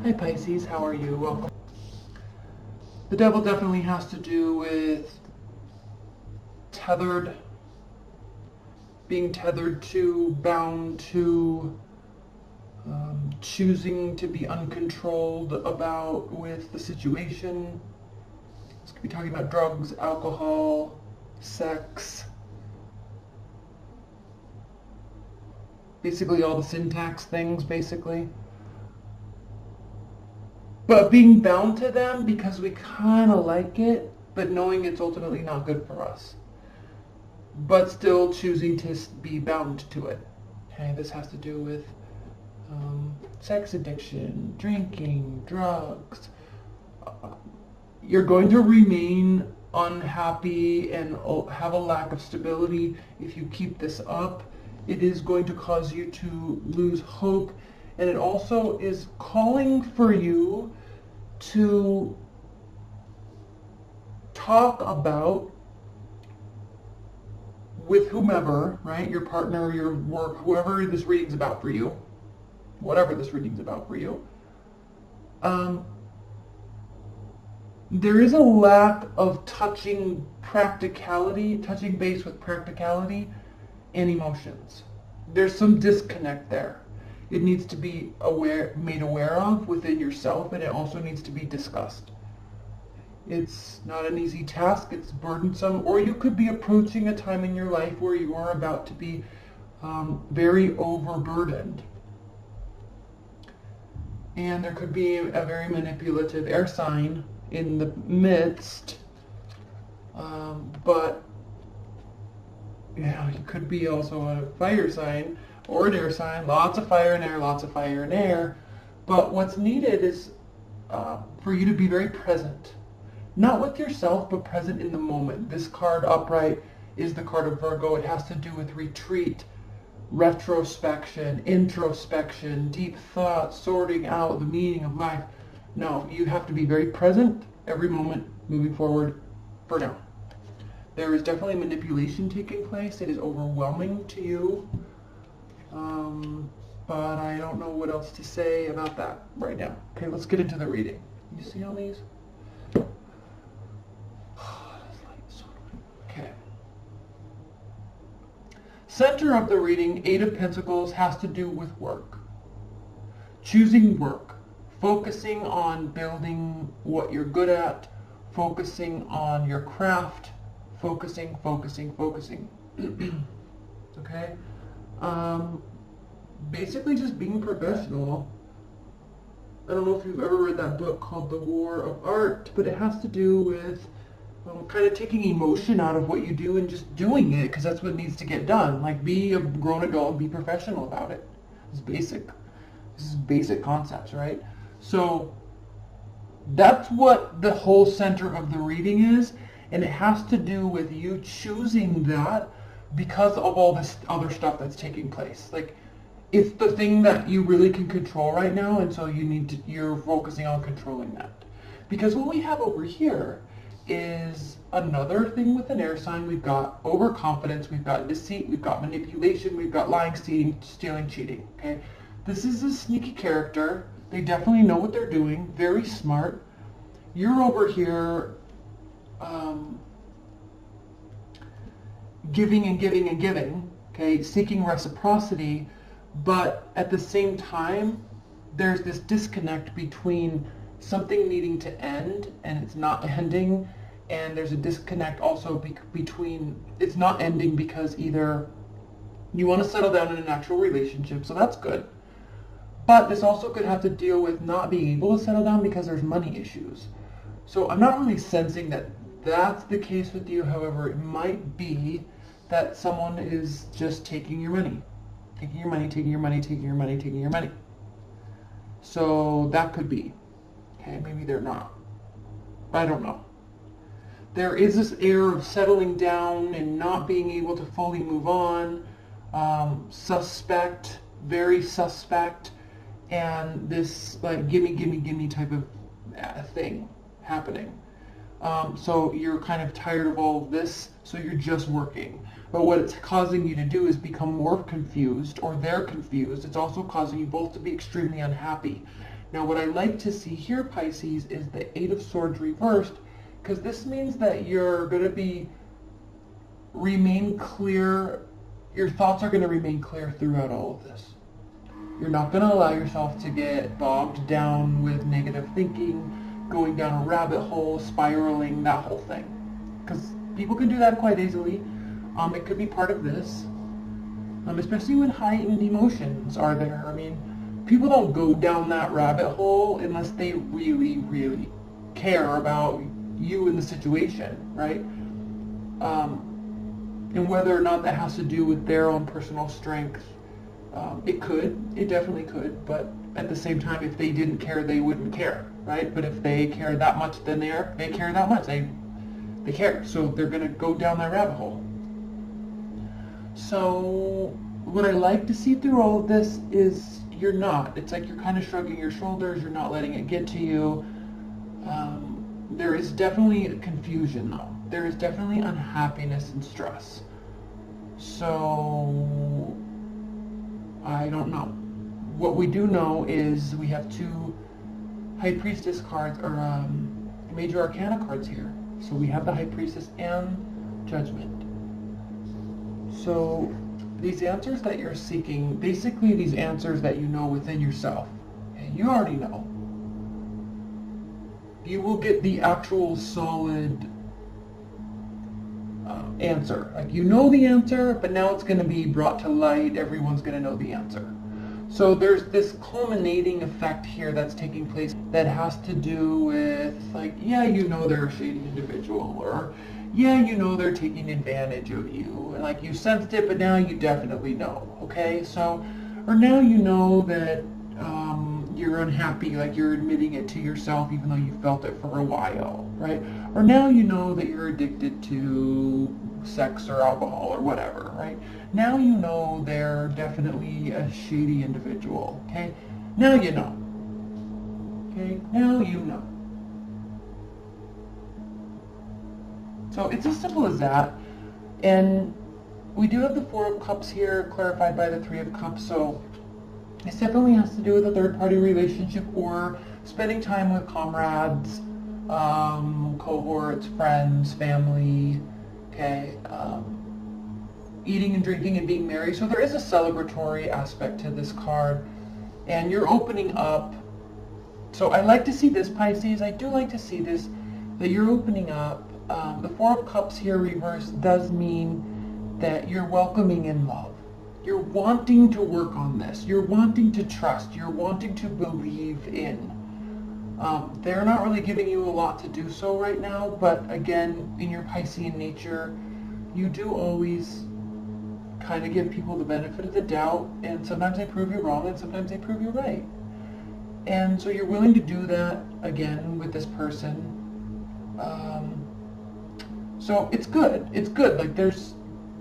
Hi Pisces, how are you? Welcome. The devil definitely has to do with tethered, being tethered to, bound to, choosing to be uncontrolled about with the situation. This could be talking about drugs, alcohol, sex. Basically all the syntax things, basically. But being bound to them because we kind of like it, but knowing it's ultimately not good for us. But still choosing to be bound to it. Okay, this has to do with sex addiction, drinking, drugs. You're going to remain unhappy and have a lack of stability if you keep this up. It is going to cause you to lose hope. And it also is calling for you to talk about with whomever, right? Your partner, your work, whoever this reading's about for you, whatever this reading's about for you. There is a lack of touching base with practicality and emotions. There's some disconnect there. It needs to be made aware of within yourself, and it also needs to be discussed. It's not an easy task, it's burdensome, or you could be approaching a time in your life where you are about to be very overburdened. And there could be a very manipulative air sign in the midst, but you could be also a fire sign or an air sign, lots of fire and air, lots of fire and air. But what's needed is for you to be very present. Not with yourself, but present in the moment. This card upright is the card of Virgo. It has to do with retreat, retrospection, introspection, deep thought, sorting out the meaning of life. No, you have to be very present every moment moving forward for now. There is definitely manipulation taking place. It is overwhelming to you. But I don't know what else to say about that right now. Okay, let's get into the reading. You see all these? Okay. Center of the reading, Eight of Pentacles, has to do with work. Choosing work. Focusing on building what you're good at. Focusing on your craft. Focusing. Okay? Basically just being professional. I don't know if you've ever read that book called The War of Art, but it has to do with kind of taking emotion out of what you do and just doing it, because that's what needs to get done. Like, be a grown adult and be professional about it. This is basic concepts, right? So that's what the whole center of the reading is, and it has to do with you choosing that because of all this other stuff that's taking place. Like, it's the thing that you really can control right now, and so you're focusing on controlling that. Because what we have over here is another thing with an air sign. We've got overconfidence, we've got deceit, we've got manipulation, we've got lying, stealing, cheating. Okay, this is a sneaky character. They definitely know what they're doing. Very smart. You're over here giving and giving and giving. Okay, seeking reciprocity. But at the same time, there's this disconnect between something needing to end and it's not ending, and there's a disconnect also between it's not ending because either you want to settle down in an actual relationship, so that's good, but this also could have to deal with not being able to settle down because there's money issues. So I'm not really sensing that that's the case with you. However, it might be that someone is just taking your money. Taking your money. So that could be. Okay, maybe they're not. I don't know. There is this air of settling down and not being able to fully move on. Suspect, very suspect, and this like gimme type of thing happening. So you're kind of tired of all of this, so you're just working. But what it's causing you to do is become more confused, or they're confused. It's also causing you both to be extremely unhappy. Now what I like to see here, Pisces, is the Eight of Swords reversed, because this means that you're going to remain clear. Your thoughts are going to remain clear throughout all of this. You're not going to allow yourself to get bogged down with negative thinking, going down a rabbit hole, spiraling, that whole thing. Because people can do that quite easily. It could be part of this, especially when heightened emotions are there. I mean, people don't go down that rabbit hole unless they really, really care about you and the situation, right? And whether or not that has to do with their own personal strength, it definitely could, but at the same time, if they didn't care, they wouldn't care, right? But if they care that much, then they care that much. They care, so they're going to go down that rabbit hole. So what I like to see through all of this is you're not. It's like you're kind of shrugging your shoulders. You're not letting it get to you. There is definitely confusion, though. There is definitely unhappiness and stress. So I don't know. What we do know is we have two High Priestess cards, or Major Arcana cards here. So we have the High Priestess and Judgment. So these answers that you're seeking, basically these answers that you know within yourself, and you already know. You will get the actual solid answer. Like, you know the answer, but now it's going to be brought to light. Everyone's going to know the answer. So there's this culminating effect here that's taking place that has to do with, like, yeah, you know they're a shady individual, or yeah, you know they're taking advantage of you. And like, you sensed it, but now you definitely know, okay? So, or now you know that you're unhappy, like you're admitting it to yourself even though you felt it for a while, right? Or now you know that you're addicted to sex or alcohol or whatever, right? Now you know they're definitely a shady individual, okay? Now you know. Okay, now you know. So it's as simple as that. And we do have the Four of Cups here, clarified by the Three of Cups, so this definitely has to do with a third-party relationship or spending time with comrades, cohorts, friends, family, okay, eating and drinking and being merry. So there is a celebratory aspect to this card, and you're opening up. So I like to see this, Pisces. I do like to see this, that you're opening up. The Four of Cups here reversed does mean that you're welcoming in love. You're wanting to work on this. You're wanting to trust. You're wanting to believe in. They're not really giving you a lot to do so right now, but again, in your Piscean nature, you do always kind of give people the benefit of the doubt, and sometimes they prove you wrong, and sometimes they prove you right. And so you're willing to do that again with this person. So it's good. It's good. Like, there's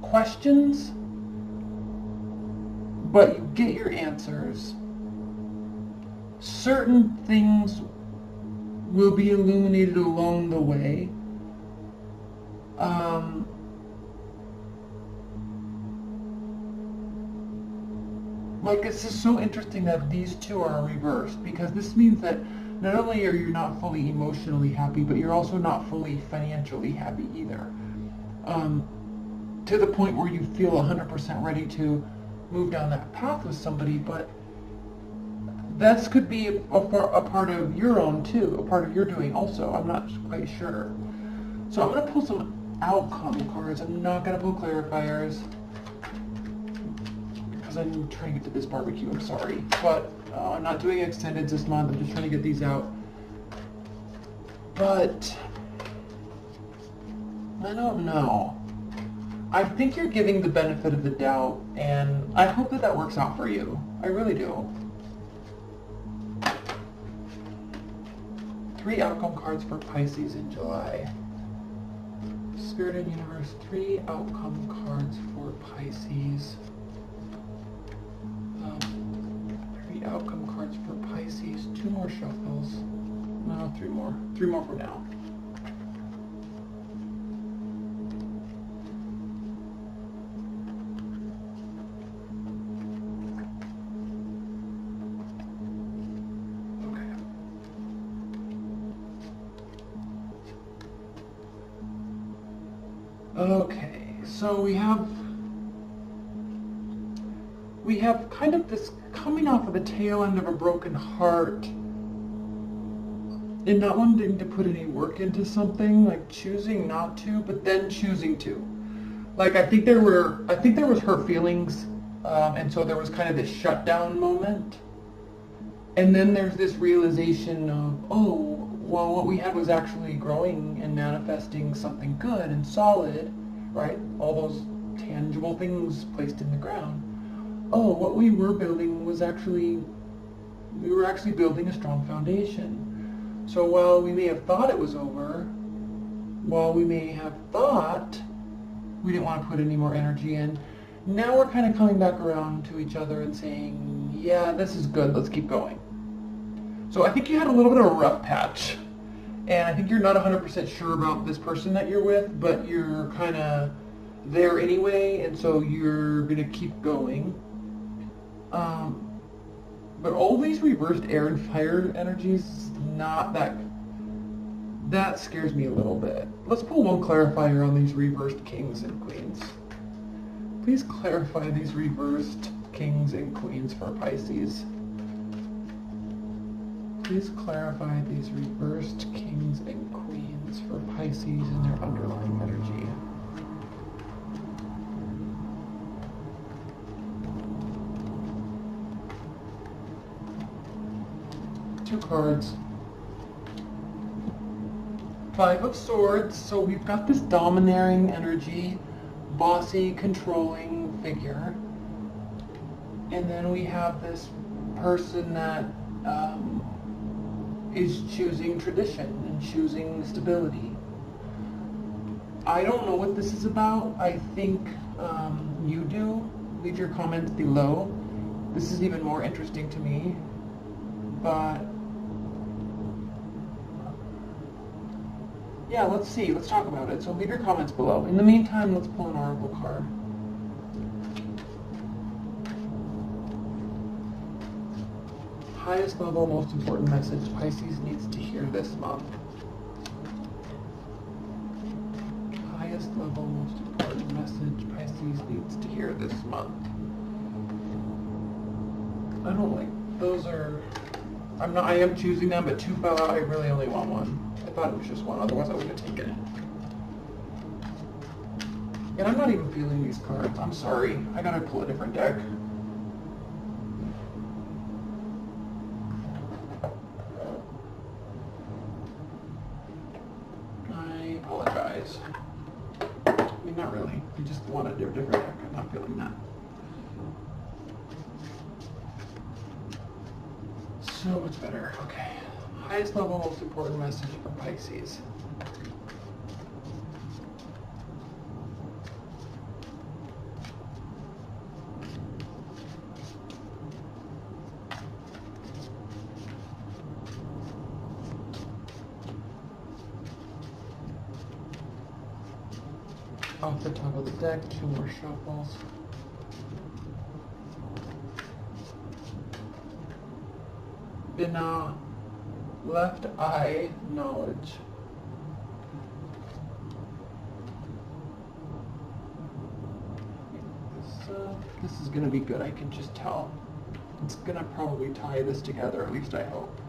questions, but you get your answers. Certain things will be illuminated along the way. Like, it's just so interesting that these two are reversed, because this means that not only are you not fully emotionally happy, but you're also not fully financially happy either. To the point where you feel 100% ready to move down that path with somebody, but that could be a part of your own too, a part of your doing also. I'm not quite sure. So I'm going to pull some outcome cards. I'm not going to pull clarifiers because I'm trying to get to this barbecue. I'm sorry, but I'm not doing extendeds this month. I'm just trying to get these out. But I don't know. I think you're giving the benefit of the doubt, and I hope that that works out for you. I really do. 3 outcome cards for Pisces in July. Spirit and Universe, 3 outcome cards for Pisces. 3 outcome cards for Pisces. 2 more shuffles. No, 3 more. 3 more for now. Okay. Okay, so we have kind of this coming off of the tail end of a broken heart and not wanting to put any work into something, like choosing not to, but then choosing to. Like I think there was her feelings, and so there was kind of this shutdown moment. And then there's this realization of, oh, well, what we had was actually growing and manifesting something good and solid, right? All those tangible things placed in the ground. Oh, what we were building was we were actually building a strong foundation. So while we may have thought it was over, while we may have thought we didn't want to put any more energy in, now we're kind of coming back around to each other and saying, yeah, this is good, let's keep going. So I think you had a little bit of a rough patch, and I think you're not 100% sure about this person that you're with, but you're kind of there anyway, and so you're going to keep going. But all these reversed air and fire energies, not that scares me a little bit. Let's pull one clarifier on these reversed kings and queens. Please clarify these reversed kings and queens for Pisces. Please clarify these reversed kings and queens for Pisces and their underlying energy. Two cards. Five of Swords. So we've got this domineering energy, bossy, controlling figure. And then we have this person that is choosing tradition and choosing stability. I don't know what this is about. I think you do. Leave your comments below. This is even more interesting to me. But yeah, let's see. Let's talk about it. So leave your comments below. In the meantime, let's pull an oracle card. Highest level, most important message Pisces needs to hear this month. Highest level, most important message Pisces needs to hear this month. I don't like, those are, I am choosing them, but two fell out. I really only want one. I thought it was just one, otherwise I would have taken it. And I'm not even feeling these cards. I'm sorry. I gotta pull a different deck. I apologize. I mean, not really. I just want a different deck. I'm not feeling that. So much better. Okay. Highest level, most important message for Pisces. Off the top of the deck, two more shuffles. Binah, left eye, knowledge. This is going to be good, I can just tell. It's going to probably tie this together, at least I hope.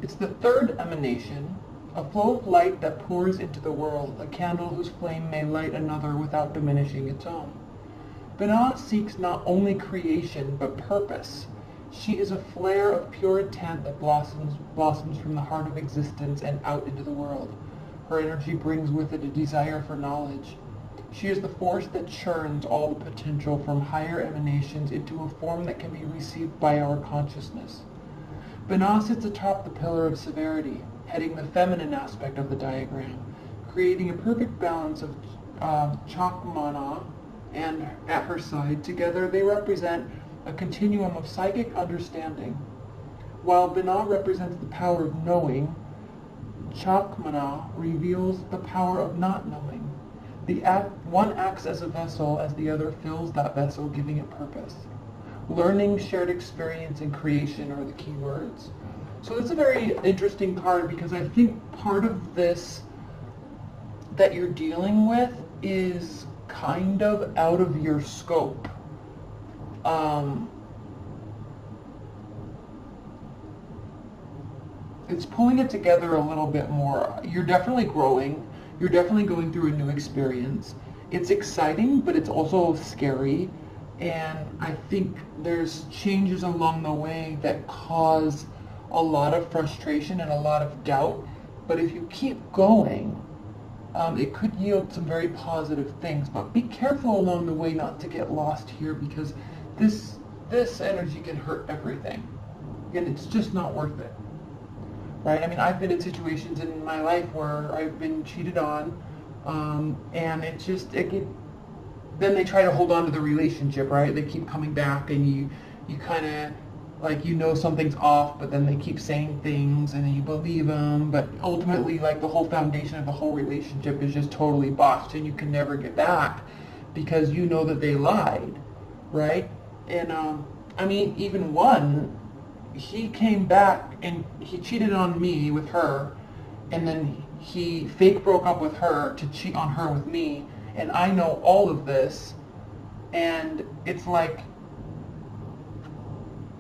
It's the third emanation, a flow of light that pours into the world, a candle whose flame may light another without diminishing its own. Binah seeks not only creation, but purpose. She is a flare of pure intent that blossoms from the heart of existence and out into the world. Her energy brings with it a desire for knowledge. She is the force that churns all the potential from higher emanations into a form that can be received by our consciousness. Binah sits atop the pillar of severity, heading the feminine aspect of the diagram, creating a perfect balance of Chakmana, and at her side, together they represent a continuum of psychic understanding. While Binah represents the power of knowing, Chakmana reveals the power of not knowing. One acts as a vessel as the other fills that vessel, giving it purpose. Learning, shared experience, and creation are the key words. So it's a very interesting card because I think part of this that you're dealing with is kind of out of your scope. It's pulling it together a little bit more. You're definitely growing. You're definitely going through a new experience. It's exciting, but it's also scary. And I think there's changes along the way that cause a lot of frustration and a lot of doubt. But if you keep going, it could yield some very positive things. But be careful along the way not to get lost here, because this energy can hurt everything. And it's just not worth it. Right? I mean, I've been in situations in my life where I've been cheated on, and then they try to hold on to the relationship, right? They keep coming back, and you kind of, like, you know something's off, but then they keep saying things, and then you believe them, but ultimately, like, the whole foundation of the whole relationship is just totally botched, and you can never get back, because you know that they lied, right? And, I mean, even one, he came back and he cheated on me with her, and then he fake broke up with her to cheat on her with me, and I know all of this, and it's like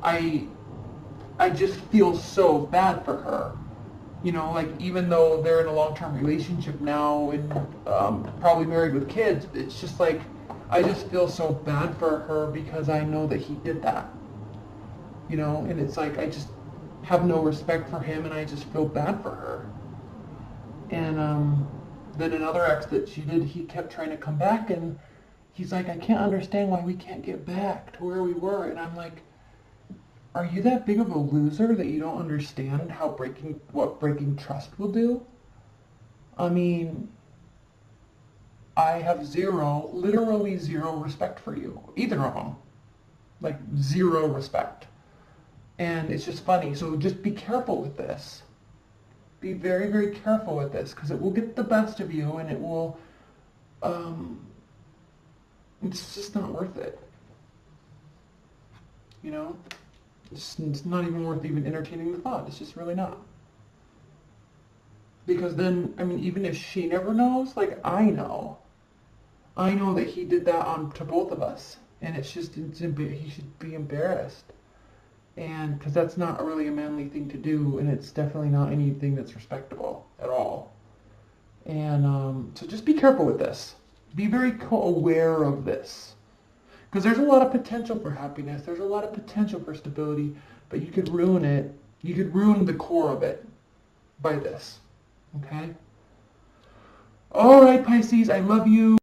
I just feel so bad for her, you know, like, even though they're in a long-term relationship now and probably married with kids, it's just like I just feel so bad for her because I know that he did that. You know, and it's like I just have no respect for him, and I just feel bad for her. And then another ex that she did, he kept trying to come back, and he's like, I can't understand why we can't get back to where we were. And I'm like, are you that big of a loser that you don't understand what breaking trust will do? I mean, I have literally zero respect for you, either of them. Like, zero respect. And it's just funny. So just be careful with this. Be very, very careful with this, because it will get the best of you, and it will, it's just not worth it. You know? It's not even worth even entertaining the thought. It's just really not. Because then, I mean, even if she never knows, like, I know that he did that to both of us. And it's just, he should be embarrassed. And because that's not really a manly thing to do, and it's definitely not anything that's respectable at all. And so just be careful with this. Be very aware of this, because there's a lot of potential for happiness. There's a lot of potential for stability, but you could ruin it. You could ruin the core of it by this. Okay? All right, Pisces, I love you.